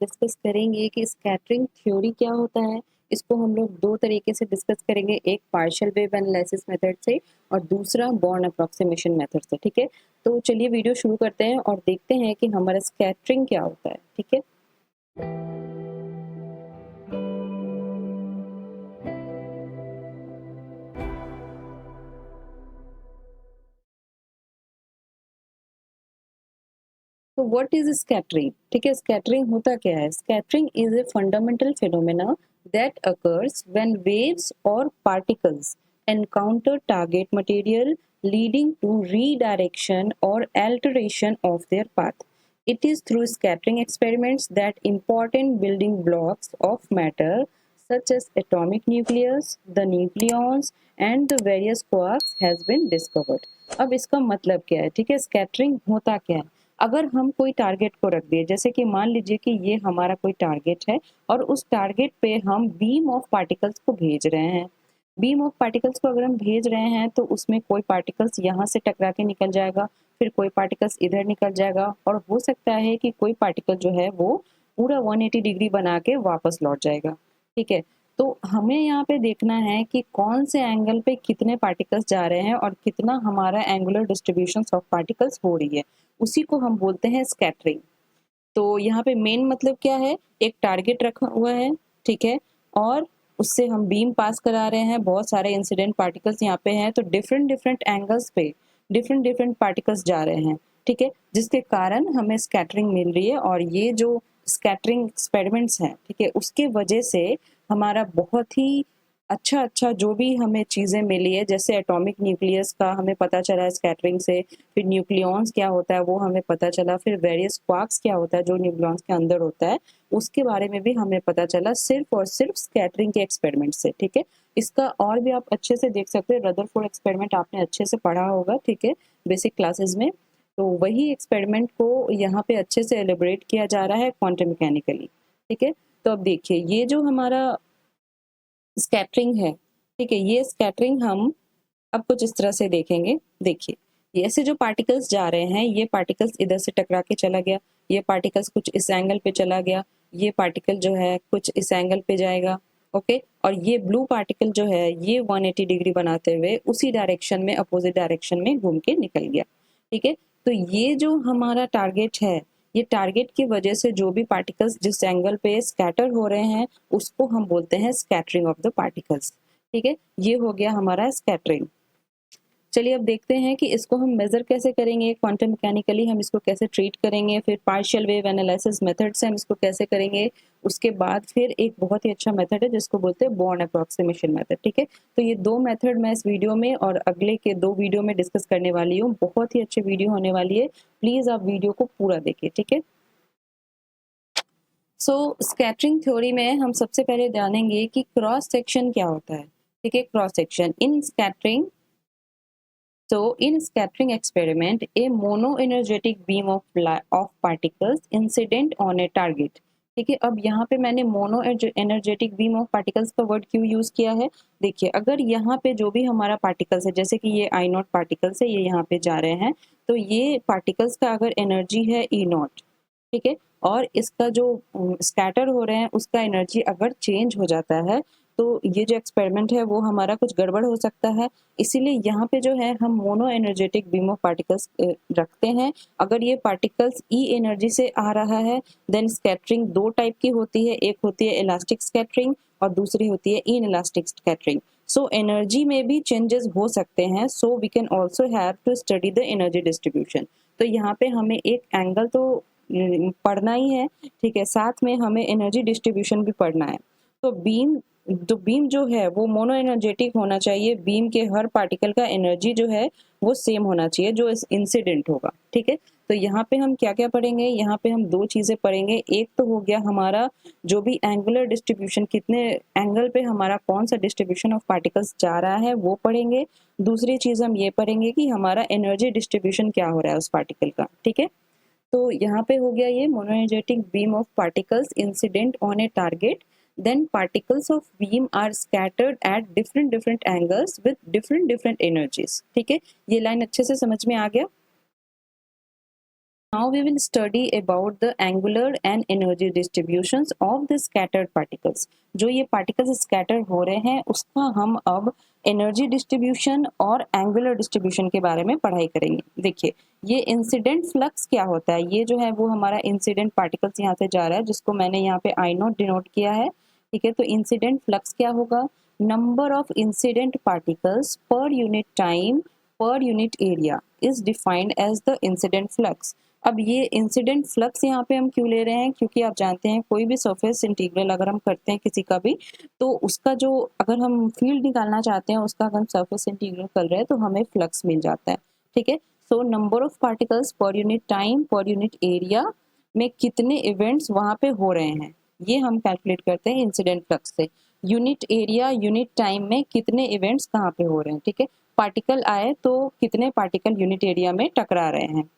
Discuss करेंगे कि scattering theory क्या होता है। इसको हम लोग दो तरीके से डिस्कस करेंगे, एक पार्शियल वेव एनालिसिस मेथड से और दूसरा बॉर्न अप्रॉक्सीमेशन मेथड से। ठीक है, तो चलिए वीडियो शुरू करते हैं और देखते हैं कि हमारा स्कैटरिंग क्या होता है। ठीक है, तो व्हाट इज स्कैटरिंग? ठीक है, स्कैटरिंग होता क्या है? Scattering is a fundamental phenomena that occurs when waves और particles encounter target material leading to redirection or alteration of their path. It is through scattering experiments that important building blocks of matter such as atomic nucleus, the nucleons and the various quarks has been discovered. अब इसका मतलब क्या है? ठीक है, scattering होता क्या है? अगर हम कोई टारगेट को रख दिए, जैसे कि मान लीजिए कि ये हमारा कोई टारगेट है और उस टारगेट पे हम बीम ऑफ पार्टिकल्स को भेज रहे हैं। बीम ऑफ पार्टिकल्स को अगर हम भेज रहे हैं तो उसमें कोई पार्टिकल्स यहाँ से टकरा के निकल जाएगा, फिर कोई पार्टिकल्स इधर निकल जाएगा और हो सकता है कि कोई पार्टिकल जो है वो पूरा 180 डिग्री बना के वापस लौट जाएगा। ठीक है, तो हमें यहाँ पे देखना है कि कौन से एंगल पे कितने पार्टिकल्स जा रहे हैं और कितना हमारा एंगुलर डिस्ट्रीब्यूशन ऑफ पार्टिकल्स हो रही है, उसी को हम बोलते हैं स्कैटरिंग। तो यहाँ पे मेन मतलब क्या है, एक टारगेट रखा हुआ है, ठीक है, और उससे हम बीम पास करा रहे हैं, बहुत सारे इंसिडेंट पार्टिकल्स यहाँ पे हैं, तो डिफरेंट डिफरेंट एंगल्स पे डिफरेंट डिफरेंट पार्टिकल्स जा रहे हैं। ठीक है, जिसके कारण हमें स्कैटरिंग मिल रही है और ये जो स्कैटरिंग एक्सपेरिमेंट्स हैं, ठीक है, उसके वजह से हमारा बहुत ही अच्छा अच्छा जो भी हमें चीज़ें मिली है, जैसे एटॉमिक न्यूक्लियस का हमें पता चला है स्कैटरिंग से, फिर न्यूक्लियॉन्स क्या होता है वो हमें पता चला, फिर वेरियस क्वार्क्स क्या होता है जो न्यूक्लियॉन्स के अंदर होता है, उसके बारे में भी हमें पता चला सिर्फ और सिर्फ स्कैटरिंग के एक्सपेरिमेंट से। ठीक है, इसका और भी आप अच्छे से देख सकते हैं, रदरफोर्ड एक्सपेरिमेंट आपने अच्छे से पढ़ा होगा, ठीक है, बेसिक क्लासेस में। तो वही एक्सपेरिमेंट को यहाँ पे अच्छे से एलिब्रेट किया जा रहा है क्वांटम मैकेनिकली। ठीक है, तो अब देखिए ये जो हमारा स्कैटरिंग है, ठीक है, ये स्कैटरिंग हम अब कुछ इस तरह से देखेंगे। देखिए, ये ऐसे जो पार्टिकल्स जा रहे हैं, ये पार्टिकल्स इधर से टकरा के चला गया, ये पार्टिकल्स कुछ इस एंगल पे चला गया, ये पार्टिकल जो है कुछ इस एंगल पे जाएगा, ओके, और ये ब्लू पार्टिकल जो है ये 180 डिग्री बनाते हुए उसी डायरेक्शन में, अपोजिट डायरेक्शन में घूम के निकल गया। ठीक है, तो ये जो हमारा टारगेट है, ये टारगेट की वजह से जो भी पार्टिकल्स जिस एंगल पे स्कैटर हो रहे हैं उसको हम बोलते हैं स्कैटरिंग ऑफ द पार्टिकल्स। ठीक है, ये हो गया हमारा स्कैटरिंग। चलिए अब देखते हैं कि इसको हम मेजर कैसे करेंगे, क्वांटम मैकेनिकली हम इसको कैसे ट्रीट करेंगे, फिर पार्शियल वेव एनालिसिस मेथड से हम इसको कैसे करेंगे, उसके बाद फिर एक बहुत ही अच्छा मेथड है जिसको बोलते हैं बॉर्न अप्रॉक्सीमेशन मेथड। ठीक है, तो ये दो मेथड मैं इस वीडियो में और अगले के दो वीडियो में डिस्कस करने वाली हूँ, बहुत ही अच्छी वीडियो होने वाली है, प्लीज आप वीडियो को पूरा देखिए। ठीक है, सो स्कैटरिंग थ्योरी में हम सबसे पहले जानेंगे कि क्रॉस सेक्शन क्या होता है। ठीक है, cross section in scattering, so in scattering experiment, a monoenergetic beam of particles incident on a target. ठीक है, अब यहाँ पे मैंने mono energetic beam of particles का वर्ड क्यों यूज किया है? देखिए, अगर यहाँ पे जो भी हमारा पार्टिकल्स है, जैसे कि ये आई नॉट पार्टिकल्स है, ये यहाँ पे जा रहे हैं, तो ये पार्टिकल्स का अगर एनर्जी है ई नॉट, ठीक है, और इसका जो स्कैटर हो रहे हैं उसका एनर्जी अगर चेंज हो जाता है, तो ये जो एक्सपेरिमेंट है वो हमारा कुछ गड़बड़ हो सकता है। इसीलिए यहाँ पे जो है हम mono energetic beam of particles रखते हैं। अगर ये पार्टिकल्स ई एनर्जी से आ रहा है, देन स्कैटरिंग दो टाइप की होती है, एक होती है इलास्टिक स्कैटरिंग और दूसरी होती है inelastic scattering. So energy में भी चेंजेस हो सकते हैं, so we can also have to study the energy distribution. तो यहाँ पे हमें एक एंगल तो पढ़ना ही है, ठीक है, साथ में हमें एनर्जी डिस्ट्रीब्यूशन भी पढ़ना है। तो बीम जो है वो मोनो एनर्जेटिक होना चाहिए, बीम के हर पार्टिकल का एनर्जी जो है वो सेम होना चाहिए जो इस इंसिडेंट होगा। ठीक है, तो यहाँ पे हम क्या क्या पढ़ेंगे, यहाँ पे हम दो चीजें पढ़ेंगे। एक तो हो गया हमारा जो भी एंगुलर डिस्ट्रीब्यूशन, कितने एंगल पे हमारा कौन सा डिस्ट्रीब्यूशन ऑफ पार्टिकल्स जा रहा है वो पढ़ेंगे। दूसरी चीज हम ये पढ़ेंगे कि हमारा एनर्जी डिस्ट्रीब्यूशन क्या हो रहा है उस पार्टिकल का। ठीक है, तो यहाँ पे हो गया ये monoenergetic beam of particles incident on a target, then particles of beam are scattered at different angles with different energies। ठीक है, ये लाइन अच्छे से समझ में आ गया? Now we will study about the angular and energy distributions of the scattered particles. जो ये particles scatter हो रहे हैं उसका हम अब एनर्जी डिस्ट्रीब्यूशन और एंगुलर डिस्ट्रीब्यूशन के बारे में पढ़ाई करेंगे। देखिए ये इंसिडेंट फ्लक्स क्या होता है, ये जो है वो हमारा इंसिडेंट पार्टिकल्स यहाँ से जा रहा है जिसको मैंने यहाँ पे आई नोट डिनोट किया है। ठीक है, तो इंसिडेंट फ्लक्स क्या होगा, number of incident particles per unit time per unit area is defined as the incident flux. अब ये इंसिडेंट फ्लक्स यहाँ पे हम क्यों ले रहे हैं, क्योंकि आप जानते हैं कोई भी सरफेस इंटीग्रल अगर हम करते हैं किसी का भी, तो उसका जो अगर हम फील्ड निकालना चाहते हैं उसका अगर हम सरफेस इंटीग्रल कर रहे हैं तो हमें फ्लक्स मिल जाता है। ठीक है, so number of particles per unit time per unit area में कितने इवेंट्स वहाँ पे हो रहे हैं ये हम कैलकुलेट करते हैं इंसिडेंट फ्लक्स से। यूनिट एरिया यूनिट टाइम में कितने इवेंट्स कहाँ पे हो रहे हैं। ठीक है, पार्टिकल आए तो कितने पार्टिकल यूनिट एरिया में टकरा रहे हैं,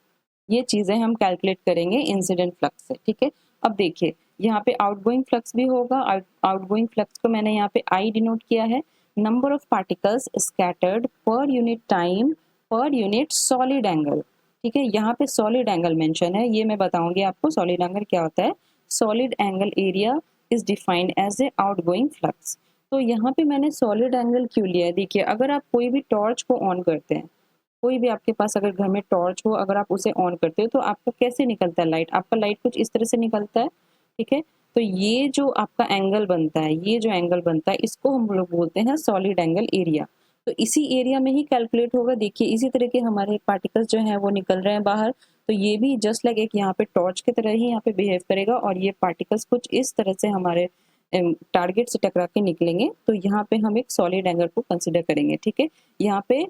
ये चीजें हम कैलकुलेट करेंगे इंसिडेंट फ्लक्स से। ठीक है, अब देखिए यहाँ पे आउटगोइंग फ्लक्स भी होगा। आउटगोइंग फ्लक्स को मैंने यहाँ पे आई डिनोट किया है। नंबर ऑफ पार्टिकल्स स्कैटर्ड पर unit time per unit solid angle. ठीक है, यहाँ पे सॉलिड एंगल मेंशन है, ये मैं बताऊंगी आपको सॉलिड एंगल क्या होता है। Solid angle area is defined as a outgoing flux. तो यहाँ पे मैंने सॉलिड एंगल क्यों लिया है, देखिए अगर आप कोई भी टॉर्च को ऑन करते हैं, कोई भी आपके पास अगर घर में टॉर्च हो, अगर आप उसे ऑन करते हो तो आपका कैसे निकलता है लाइट, आपका लाइट कुछ इस तरह से निकलता है। ठीक है, तो ये जो आपका एंगल बनता है, ये जो एंगल बनता है इसको हम लोग बोलते हैं सॉलिड एंगल एरिया। तो इसी एरिया में ही कैलकुलेट होगा। देखिए इसी तरह के हमारे पार्टिकल्स जो हैं वो निकल रहे हैं बाहर, तो ये भी जस्ट लाइक एक यहाँ पे टॉर्च की तरह ही यहाँ पे बिहेव करेगा और ये पार्टिकल्स कुछ इस तरह से हमारे टारगेट से टकरा के निकलेंगे। तो यहाँ पे हम एक सॉलिड एंगल को कंसिडर करेंगे। ठीक है, यहाँ पे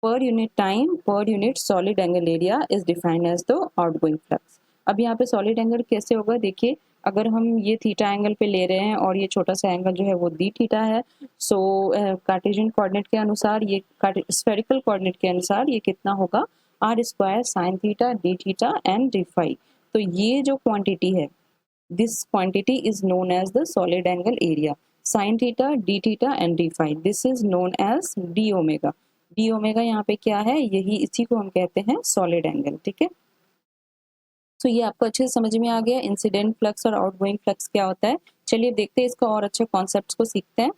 per unit time per unit solid angle area is defined as the outgoing flux. अब यहाँ पे सॉलिड एंगल कैसे होगा, देखिए अगर हम ये थीटा एंगल पे ले रहे हैं और ये छोटा सा एंगल जो है वो डी थीटा है, सो कार्टेशियन कोऑर्डिनेट के अनुसार, ये स्फेरिकल कोऑर्डिनेट के अनुसार ये कितना होगा, r square sine theta d theta and d phi. तो ये जो क्वांटिटी है, this quantity is known as the solid angle area. Sine theta d theta and d phi, this is known as d omega. D omega यहाँ पे क्या है, यही इसी को हम कहते हैं सॉलिड एंगल। ठीक है, तो ये आपको अच्छे से समझ में आ गया इंसिडेंट फ्लक्स और आउटगोइंग फ्लक्स क्या होता है। चलिए देखते हैं इसका और अच्छे कॉन्सेप्ट्स को सीखते हैं।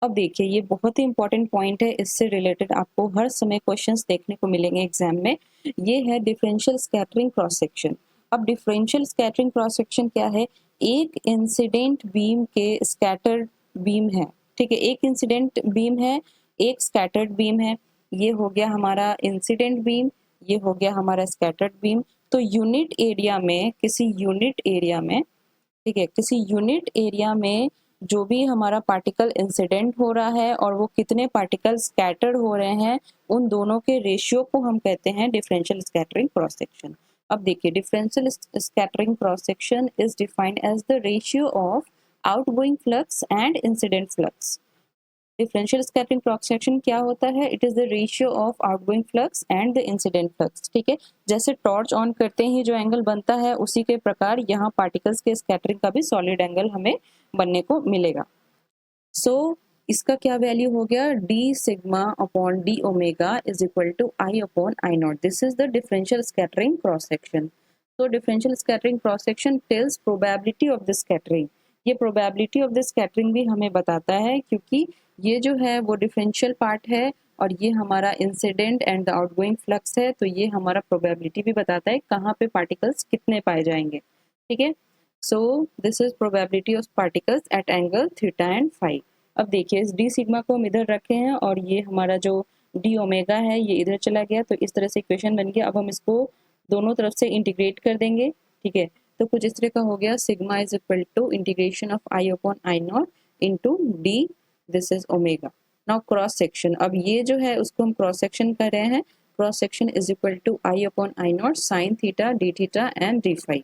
अब देखिए ये बहुत ही इंपॉर्टेंट पॉइंट है, इससे रिलेटेड आपको हर समय क्वेश्चंस देखने को मिलेंगे एग्जाम में। ये है डिफरेंशियल स्कैटरिंग क्रॉस सेक्शन। अब डिफरेंशियल स्कैटरिंग क्रॉस सेक्शन क्या है, एक इंसिडेंट बीम के स्कैटर्ड बीम है। ठीक है, एक इंसिडेंट बीम है, एक स्कैटर्ड बीम है। ये हो गया हमारा इंसिडेंट बीम, ये हो गया हमारा स्कैटर्ड बीम। तो यूनिट एरिया में, किसी यूनिट एरिया में, ठीक है, किसी यूनिट एरिया में जो भी हमारा पार्टिकल इंसिडेंट हो रहा है और वो कितने पार्टिकल स्कैटर्ड हो रहे हैं, उन दोनों के रेशियो को हम कहते हैं डिफरेंशियल स्कैटरिंग क्रॉस सेक्शन। अब देखिए differential scattering cross section is defined as the ratio of outgoing flux and incident flux. Differential scattering cross section क्या होता है, it is the ratio of outgoing flux and the incident flux. ठीक है, जैसे torch on करते ही जो angle बनता है उसी के प्रकार यहाँ पार्टिकल्स के स्कैटरिंग का भी सॉलिड एंगल हमें बनने को मिलेगा। सो इसका क्या वैल्यू हो गया, d sigma upon d omega is equal to I upon I naught. This is the differential scattering cross section. तो differential scattering cross section tells probability of the scattering. ये प्रोबेबिलिटी ऑफ द स्कैटरिंग भी हमें बताता है, क्योंकि ये जो है वो डिफरेंशियल पार्ट है और ये हमारा incident and the outgoing flux है, तो ये हमारा प्रोबेबिलिटी भी बताता है कहाँ पे पार्टिकल्स कितने पाए जाएंगे। ठीक है, so this is probability of particles at angle theta and phi. अब देखिए इस डी सिग्मा को हम इधर रखे हैं और ये हमारा जो डी ओमेगा है ये इधर चला गया, तो इस तरह से इक्वेशन बन गया। अब हम इसको दोनों तरफ से इंटीग्रेट कर देंगे। ठीक है, तो कुछ इस तरह का हो गया, sigma is equal to integration of I upon I naught into d, this is omega. Now cross section, अब ये जो है उसको हम क्रॉस सेक्शन कर रहे हैं। Cross section is equal to I upon I naught sine theta d theta and d phi.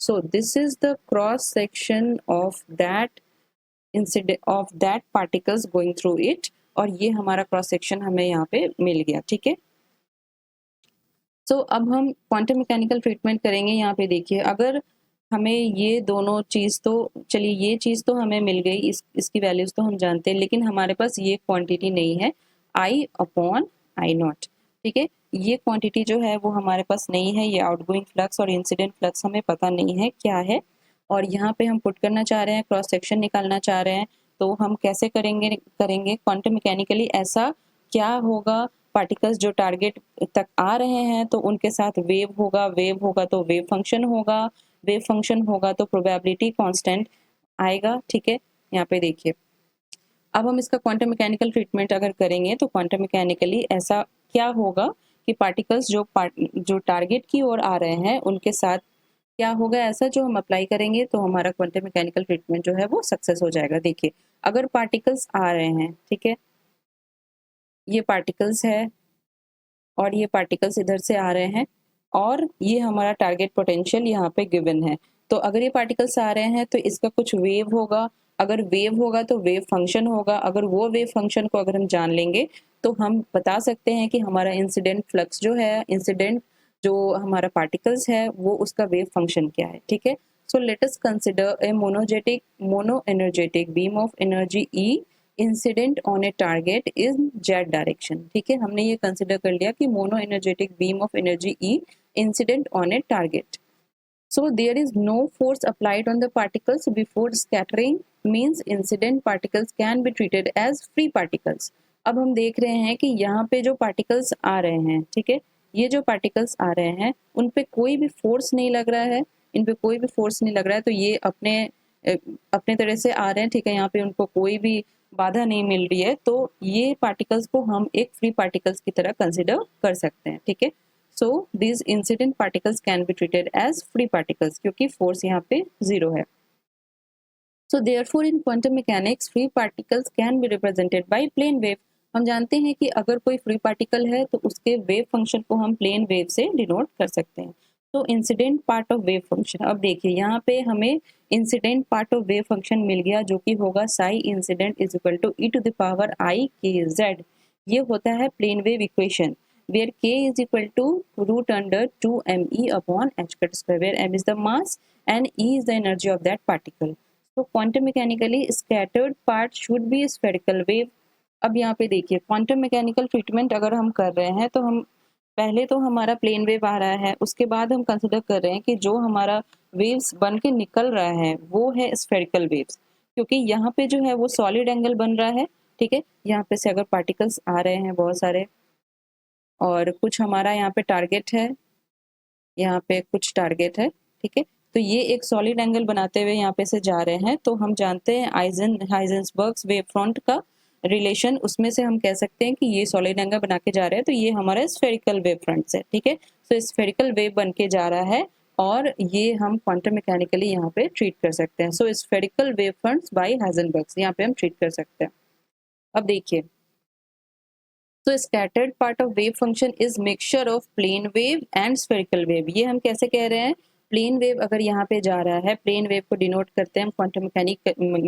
So this is the cross section of that incident of that particles going through it, और ये हमारा cross section हमें यहाँ पे मिल गया। ठीक है, सो अब हम क्वांटम मैकेनिकल ट्रीटमेंट करेंगे। यहाँ पे देखिए अगर हमें ये दोनों चीज़, तो चलिए ये चीज़ तो हमें मिल गई, इसकी वैल्यूज तो हम जानते हैं, लेकिन हमारे पास ये क्वांटिटी नहीं है आई अपॉन आई नॉट। ठीक है, ये क्वांटिटी जो है वो हमारे पास नहीं है, ये आउटगोइंग फ्लक्स और इंसिडेंट फ्लक्स हमें पता नहीं है क्या है, और यहाँ पे हम पुट करना चाह रहे हैं, क्रॉस सेक्शन निकालना चाह रहे हैं। तो हम कैसे करेंगे क्वांटम मैकेनिकली ऐसा क्या होगा, पार्टिकल्स जो टारगेट तक आ रहे हैं तो उनके साथ वेव होगा तो वेव फंक्शन होगा, वेव फंक्शन होगा तो प्रोबेबिलिटी कांस्टेंट आएगा। ठीक है, यहाँ पे देखिए, अब हम इसका क्वांटम मैकेनिकल ट्रीटमेंट अगर करेंगे तो क्वांटम मैकेनिकली ऐसा क्या होगा कि पार्टिकल्स जो टारगेट की ओर आ रहे हैं उनके साथ क्या होगा ऐसा, जो हम अप्लाई करेंगे तो हमारा क्वांटम मैकेनिकल ट्रीटमेंट जो है वो सक्सेस हो जाएगा। देखिए, अगर पार्टिकल्स आ रहे हैं, ठीक है, ये पार्टिकल्स है और ये पार्टिकल्स इधर से आ रहे हैं, और ये हमारा टारगेट पोटेंशियल यहाँ पे गिवन है। तो अगर ये पार्टिकल्स आ रहे हैं तो इसका कुछ वेव होगा, अगर वेव होगा तो वेव फंक्शन होगा, अगर वो वेव फंक्शन को अगर हम जान लेंगे तो हम बता सकते हैं कि हमारा इंसिडेंट फ्लक्स जो है, इंसिडेंट जो हमारा पार्टिकल्स है वो उसका वेव फंक्शन क्या है। ठीक है, so let us consider a mono energetic beam of energy E incident on a target in Z direction. ठीक है, हमने ये कंसिडर कर लिया कि mono energetic beam of energy E incident on a target. So there is no force applied on the particles before scattering, means incident particles can be treated as free particles। अब हम देख रहे हैं कि यहाँ पे जो पार्टिकल्स आ रहे हैं, ठीक है, ये जो पार्टिकल्स आ रहे हैं उन पे कोई भी फोर्स नहीं लग रहा है, इन पे कोई भी फोर्स नहीं लग रहा है, तो ये अपने तरह से आ रहे हैं। ठीक है, यहाँ पे उनको कोई भी बाधा नहीं मिल रही है, तो ये पार्टिकल्स को हम एक फ्री पार्टिकल्स की तरह कंसिडर कर सकते हैं। ठीक है, सो these incident particles can be treated as free particles क्योंकि फोर्स यहाँ पे जीरो है। So therefore in quantum mechanics free particles can be represented by plane wave। हम जानते हैं कि अगर कोई फ्री पार्टिकल है तो उसके वेव फंक्शन को हम प्लेन वेव से डिनोट कर सकते हैं। तो incident part of wave function, अब देखिए यहाँ पे हमें incident part of wave function मिल गया जो कि होगा psi incident is equal to e to the power i k z. ये होता है plane wave equation where k is equal to root under 2me upon h cut square, where m is the mass and e is the energy of that particle। So quantum mechanically scattered part should be spherical wave। अब यहाँ पे देखिए, quantum mechanical treatment अगर हम कर रहे हैं तो हम पहले तो हमारा प्लेन वेव आ रहा है, उसके बाद हम कंसिडर कर रहे हैं कि जो हमारा वेव्स बन के निकल रहा है वो है स्फेरिकल वेव्स, क्योंकि यहाँ पे जो है वो सॉलिड एंगल बन रहा है। ठीक है, यहाँ पे से अगर पार्टिकल्स आ रहे हैं बहुत सारे और कुछ हमारा यहाँ पे टारगेट है, यहाँ पे कुछ टारगेट है, ठीक है, तो ये एक सॉलिड एंगल बनाते हुए यहाँ पे से जा रहे हैं। तो हम जानते हैं हाइजेंसबर्ग्स वेव फ्रंट का रिलेशन, उसमें से हम कह सकते हैं कि ये सॉलिड एंगल बना के जा रहे हैं तो ये हमारा स्फेरिकल वेव फ्रंट है। ठीक है, तो स्फेरिकल वेव बन के जा रहा है और ये हम क्वांटम मैकेनिकली यहाँ पे ट्रीट कर सकते हैं। सो स्फेरिकल वेव फ्रंट्स बाय हाइजेनबर्ग्स यहाँ पे हम ट्रीट कर सकते हैं। अब देखिए, तो scattered part of wave function is mixture of plane wave and spherical wave। ये हम कैसे कह रहे हैं, प्लेन वेव अगर यहाँ पे जा रहा है, प्लेन वेव को डिनोट करते हैं हम क्वांटम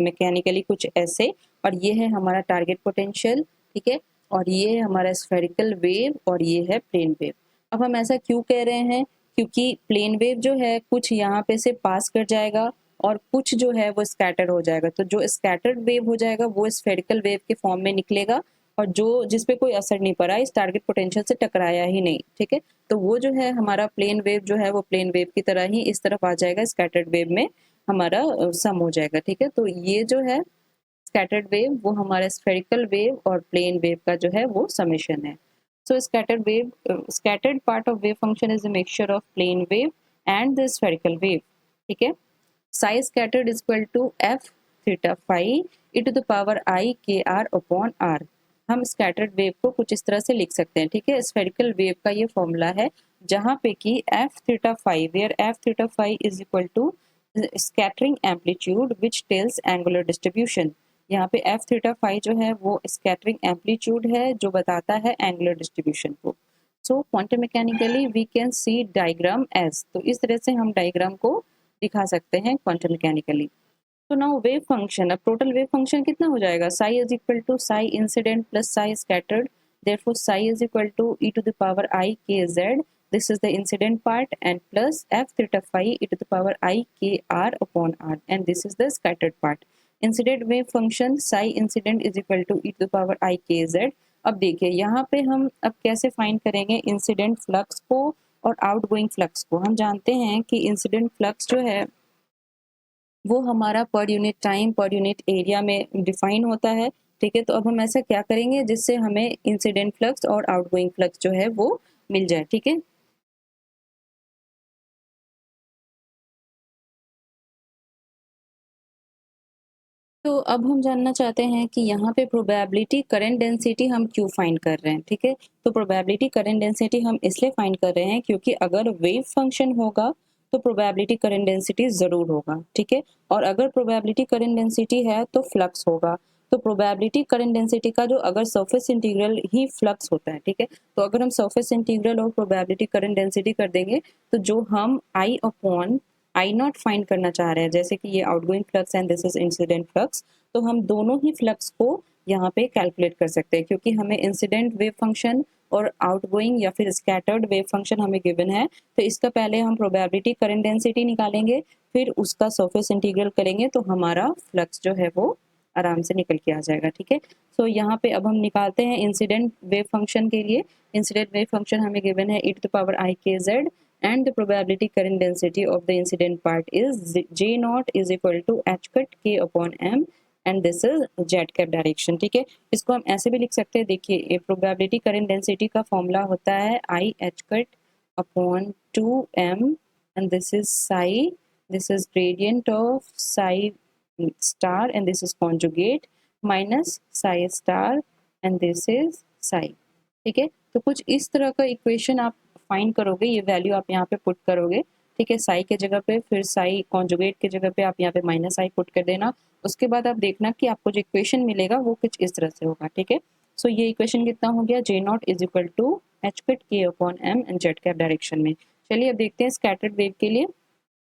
मैकेनिकली कुछ ऐसे, और ये है हमारा टारगेट पोटेंशियल। ठीक है, और ये है हमारा स्फेरिकल वेव और ये है प्लेन वेव। अब हम ऐसा क्यों कह रहे हैं, क्योंकि प्लेन वेव जो है कुछ यहाँ पे से पास कर जाएगा और कुछ जो है वो स्कैटर्ड हो जाएगा, तो जो स्कैटर्ड वेव हो जाएगा वो स्फेरिकल वेव के फॉर्म में निकलेगा, और जो जिसपे कोई असर नहीं पड़ा, इस टारगेट पोटेंशियल से टकराया ही नहीं। ठीक है, तो वो जो है हमारा प्लेन वेव जो है वो प्लेन वेव की तरह ही इस तरफ आ जाएगा, स्कैटर्ड वेव में हमारा सम हो जाएगा। ठीक है, तो ये जो है स्कैटर्ड वेव वो हमारा स्फेरिकल वेव और प्लेन वेव का जो है वो समेशन है। So scattered part of wave function is a mixture of plane wave and the spherical wave. ठीक है, psi scattered is equal to f theta phi e to the power i k r upon r. हम scattered wave को कुछ इस तरह से लिख सकते हैं। ठीक है, स्फेरिकल वेव का ये फॉर्मूला है जहाँ पे कि f theta phi, where f theta phi is equal to scattering amplitude which tells angular distribution. यहाँ पे एफ थीटा फाई जो है वो स्कैटरिंग एम्पलीट्यूड है जो बताता है एंगुलर डिस्ट्रीब्यूशन को। So quantum mechanically we can see diagram as, तो इस तरह से हम डायग्राम को दिखा सकते हैं क्वांटम मैकेनिकली। तो नाउ वेव फंक्शन, अब टोटल वेव फंक्शन कितना हो जाएगा, psi is equal to psi incident plus psi scattered, therefore psi is equal to e to the power i k z, this is the incident part, and plus f theta phi e to the power i k r upon r, and this is the scattered part. Incident wave function psi incident is equal to e to the power i k z, अब देखिए यहाँ पे हम अब कैसे find करेंगे incident flux को और आउटगोइंग फ्लक्स को। हम जानते हैं कि इंसिडेंट फ्लक्स जो है वो हमारा पर unit time per unit area में डिफाइन होता है, ठीक है। तो अब हम ऐसा क्या करेंगे जिससे हमें इंसिडेंट फ्लक्स और आउटगोइंग फ्लक्स जो है वो मिल जाए, ठीक है। तो अब हम जानना चाहते हैं कि यहाँ पे प्रोबेबिलिटी करंट डेंसिटी हम क्यों फाइंड कर रहे हैं, ठीक है। तो प्रोबेबिलिटी करंट डेंसिटी हम इसलिए फाइंड कर रहे हैं क्योंकि अगर वेव फंक्शन होगा तो प्रोबेबिलिटी करंट डेंसिटी ज़रूर होगा, ठीक है। और अगर प्रोबेबिलिटी करंट डेंसिटी है तो फ्लक्स होगा। तो प्रोबेबिलिटी करंट डेंसिटी का जो अगर सरफेस इंटीग्रल ही फ्लक्स होता है, ठीक है। तो अगर हम सरफेस इंटीग्रल और प्रोबेबिलिटी करंट डेंसिटी कर देंगे तो जो हम आई अपॉन आई नॉट फाइंड करना चाह रहे हैं, जैसे कि ये outgoing flux and this is incident flux, तो हम दोनों ही फ्लक्स को यहाँ पे कैलकुलेट कर सकते हैं क्योंकि हमें इंसिडेंट वेव फंक्शन और आउटगोइंग या फिर स्कैटर्ड वेव फंक्शन हमें गिवन है। तो इसका पहले हम प्रोबेबिलिटी करंट डेंसिटी निकालेंगे, फिर उसका सरफेस इंटीग्रल करेंगे तो हमारा फ्लक्स जो है वो आराम से निकल के आ जाएगा, ठीक है। सो यहाँ पे अब हम निकालते हैं इंसिडेंट वेव फंक्शन के लिए। इंसिडेंट वेव फंक्शन हमें गिवन है e⁻⁴ and the probability current density of the incident part is J naught is equal to h cut k upon m and this is z cap direction, ठीक है। इसको हम ऐसे भी लिख सकते हैं, देखिए ये probability current density का फॉर्मूला होता है I h cut upon 2m and this is psi, this is gradient of psi star and this is conjugate minus psi star and this is psi, ठीक है। तो कुछ इस तरह का इक्वेशन आप फाइंड करोगे, ये वैल्यू आप यहाँ पे पुट करोगे, ठीक है। साई के जगह पे फिर साई कॉन्जुगेट के जगह पे आप यहाँ पे माइनस आई पुट कर देना। उसके बाद आप देखना कि आपको जो इक्वेशन मिलेगा वो कुछ इस तरह से होगा, ठीक है। सो ये इक्वेशन कितना हो गया, J naught is equal to h cut k upon m and z cap direction में। चलिए अब देखते हैं स्कैटर्ड वेव के लिए।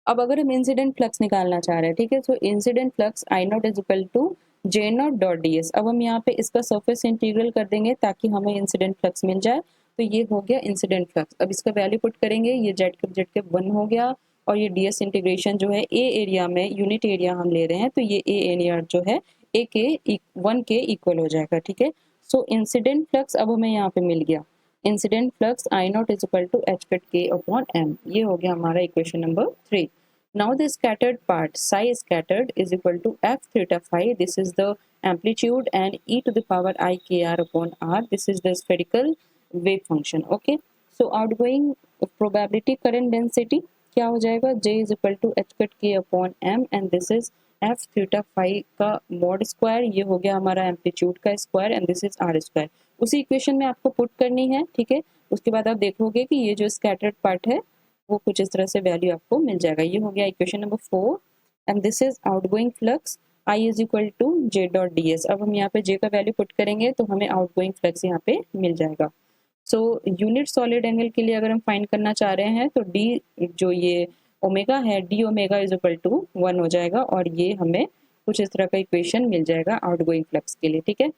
अब अगर हम इंसिडेंट फ्लक्स निकालना चाह रहे हैं, ठीक है, तो incident flux I naught is equal to J naught dot d s. अब हम यहाँ पे इसका सरफेस इंटीग्रल कर देंगे ताकि हमें इंसिडेंट फ्लक्स मिल जाए। तो ये हो गया इंसिडेंट फ्लक्स। अब इसका वैल्यू पुट करेंगे, ये जेड के 1 हो गया और ये डी एस इंटीग्रेशन जो है ए एरिया में यूनिट एरिया हम ले रहे हैं तो ये ए एरिया जो है ए के 1 के इक्वल हो जाएगा, ठीक है। सो इंसिडेंट फ्लक्स अब हमें यहाँ पे मिल गया, incident flux I naught is equal to h cut k upon m. ये हो गया हमारा equation number 3। Now the scattered part psi scattered is equal to f theta phi. This is the amplitude and e to the power I k r upon r. This is the spherical wave function. Okay. So outgoing probability current density क्या हो जाएगा, J is equal to h cut k upon m and this is f theta phi का mod square, ये हो गया हमारा amplitude का square and this is r square. उसी इक्वेशन में आपको पुट करनी है, ठीक है। उसके बाद आप देखोगे कि ये जो स्कैटर्ड पार्ट है वो कुछ इस तरह से वैल्यू आपको मिल जाएगा। ये हो गया equation number 4 and this is outgoing flux I is equal to j dot d s. अब हम यहाँ पे जे का वैल्यू पुट करेंगे तो हमें आउटगोइंग फ्लक्स यहाँ पे मिल जाएगा। सो यूनिट सॉलिड एंगल के लिए अगर हम फाइंड करना चाह रहे हैं तो डी जो ये ओमेगा है d omega is equal to 1 हो जाएगा और ये हमें कुछ इस तरह का इक्वेशन मिल जाएगा आउटगोइंग फ्लक्स के लिए, ठीक है।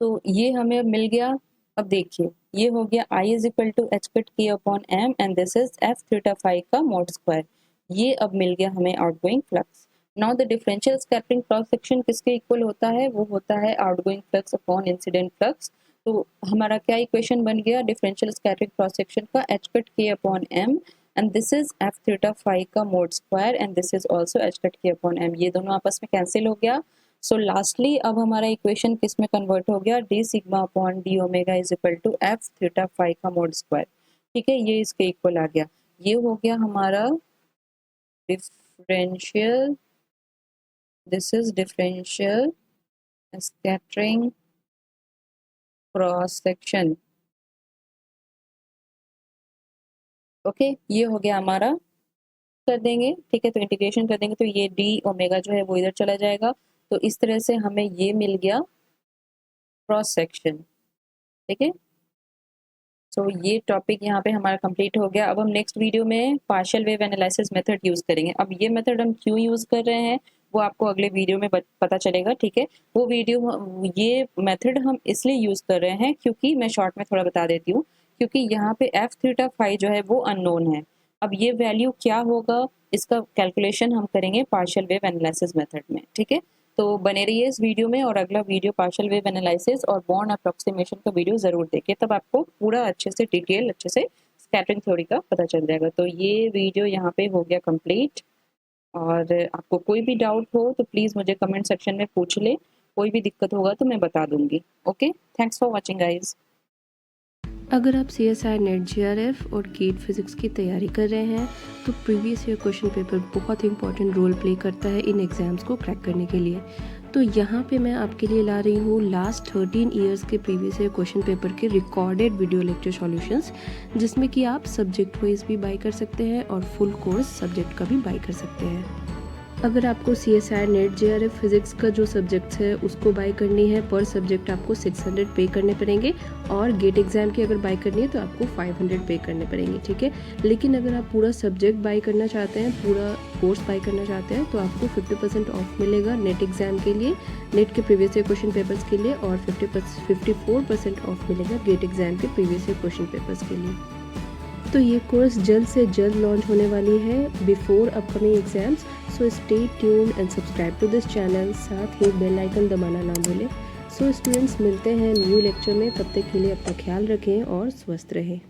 तो ये हमें मिल गया। अब देखिए ये हो गया I is equal to h cut k upon m and this is f theta phi का मोड स्क्वायर। ये अब मिल गया हमें outgoing flux. Now the differential scattering cross section किसके इक्वल होता है, वो होता है outgoing flux upon incident flux. तो हमारा क्या इक्वेशन बन गया डिफरेंशियल स्कैटरिंग क्रॉस सेक्शन का, h cut k upon m and this is f theta phi का mod square and this is also H cut k upon m. ये दोनों आपस में कैंसिल हो गया। सो लास्टली अब हमारा इक्वेशन किस में कन्वर्ट हो गया, d sigma upon d omega is equal to f theta phi का मोड स्क्वायर, ठीक है। ये इसके इक्वल आ गया। ये हो गया हमारा differential, this is differential scattering cross section. Okay, ये हो गया हमारा, कर देंगे, ठीक है। तो इंटीग्रेशन कर देंगे तो ये डी ओमेगा जो है वो इधर चला जाएगा। तो इस तरह से हमें ये मिल गया क्रॉस सेक्शन, ठीक है। सो ये टॉपिक यहाँ पे हमारा कंप्लीट हो गया। अब हम नेक्स्ट वीडियो में partial wave analysis method use करेंगे। अब ये मेथड हम क्यों यूज़ कर रहे हैं वो आपको अगले वीडियो में पता चलेगा, ठीक है। वो वीडियो ये मेथड हम इसलिए यूज़ कर रहे हैं क्योंकि मैं शॉर्ट में थोड़ा बता देती हूँ, क्योंकि यहाँ पे एफ थीटा फाई जो है वो अननोन है। अब ये वैल्यू क्या होगा इसका कैलकुलेशन हम करेंगे पार्शियल वेव एनालिसिस मेथड में, ठीक है। तो बने रहिए इस वीडियो में, और अगला वीडियो पार्शियल वेव एनालिसिस और बॉर्न अप्रोक्सीमेशन का वीडियो ज़रूर देखिए, तब आपको पूरा अच्छे से डिटेल अच्छे से स्कैटरिंग थ्योरी का पता चल जाएगा। तो ये वीडियो यहाँ पे हो गया कंप्लीट, और आपको कोई भी डाउट हो तो प्लीज़ मुझे कमेंट सेक्शन में पूछ ले, कोई भी दिक्कत होगा तो मैं बता दूंगी। Okay, thanks for watching guys. अगर आप CSIR नेट GRF और गेट फिजिक्स की तैयारी कर रहे हैं तो प्रीवियस ईयर क्वेश्चन पेपर बहुत इंपॉर्टेंट रोल प्ले करता है इन एग्ज़ाम्स को क्रैक करने के लिए। तो यहाँ पे मैं आपके लिए ला रही हूँ लास्ट 13 ईयर्स के प्रीवियस ईयर क्वेश्चन पेपर के रिकॉर्डेड वीडियो लेक्चर सॉल्यूशंस, जिसमें कि आप सब्जेक्ट वाइज भी बाय कर सकते हैं और फुल कोर्स सब्जेक्ट का भी बाय कर सकते हैं। अगर आपको CSIR नेट GRF फिजिक्स का जो सब्जेक्ट्स है उसको बाय करनी है, पर सब्जेक्ट आपको 600 पे करने पड़ेंगे, और गेट एग्जाम की अगर बाय करनी है तो आपको 500 पे करने पड़ेंगे, ठीक है। लेकिन अगर आप पूरा सब्जेक्ट बाय करना चाहते हैं, पूरा कोर्स बाय करना चाहते हैं, तो आपको 50% ऑफ मिलेगा नेट एग्जाम के लिए, नेट के प्रीवियस ईयर क्वेश्चन पेपर्स के लिए, और 54% ऑफ मिलेगा गेट एग्जाम के प्रीवियस ईयर क्वेश्चन पेपर्स के लिए। तो ये कोर्स जल्द से जल्द लॉन्च होने वाली है before upcoming exams, so stay tune and subscribe to this channel, साथ ही बेल आइकन दबाना ना भूलें। सो स्टूडेंट्स, मिलते हैं न्यू लेक्चर में, तब तक के लिए अपना ख्याल रखें और स्वस्थ रहें।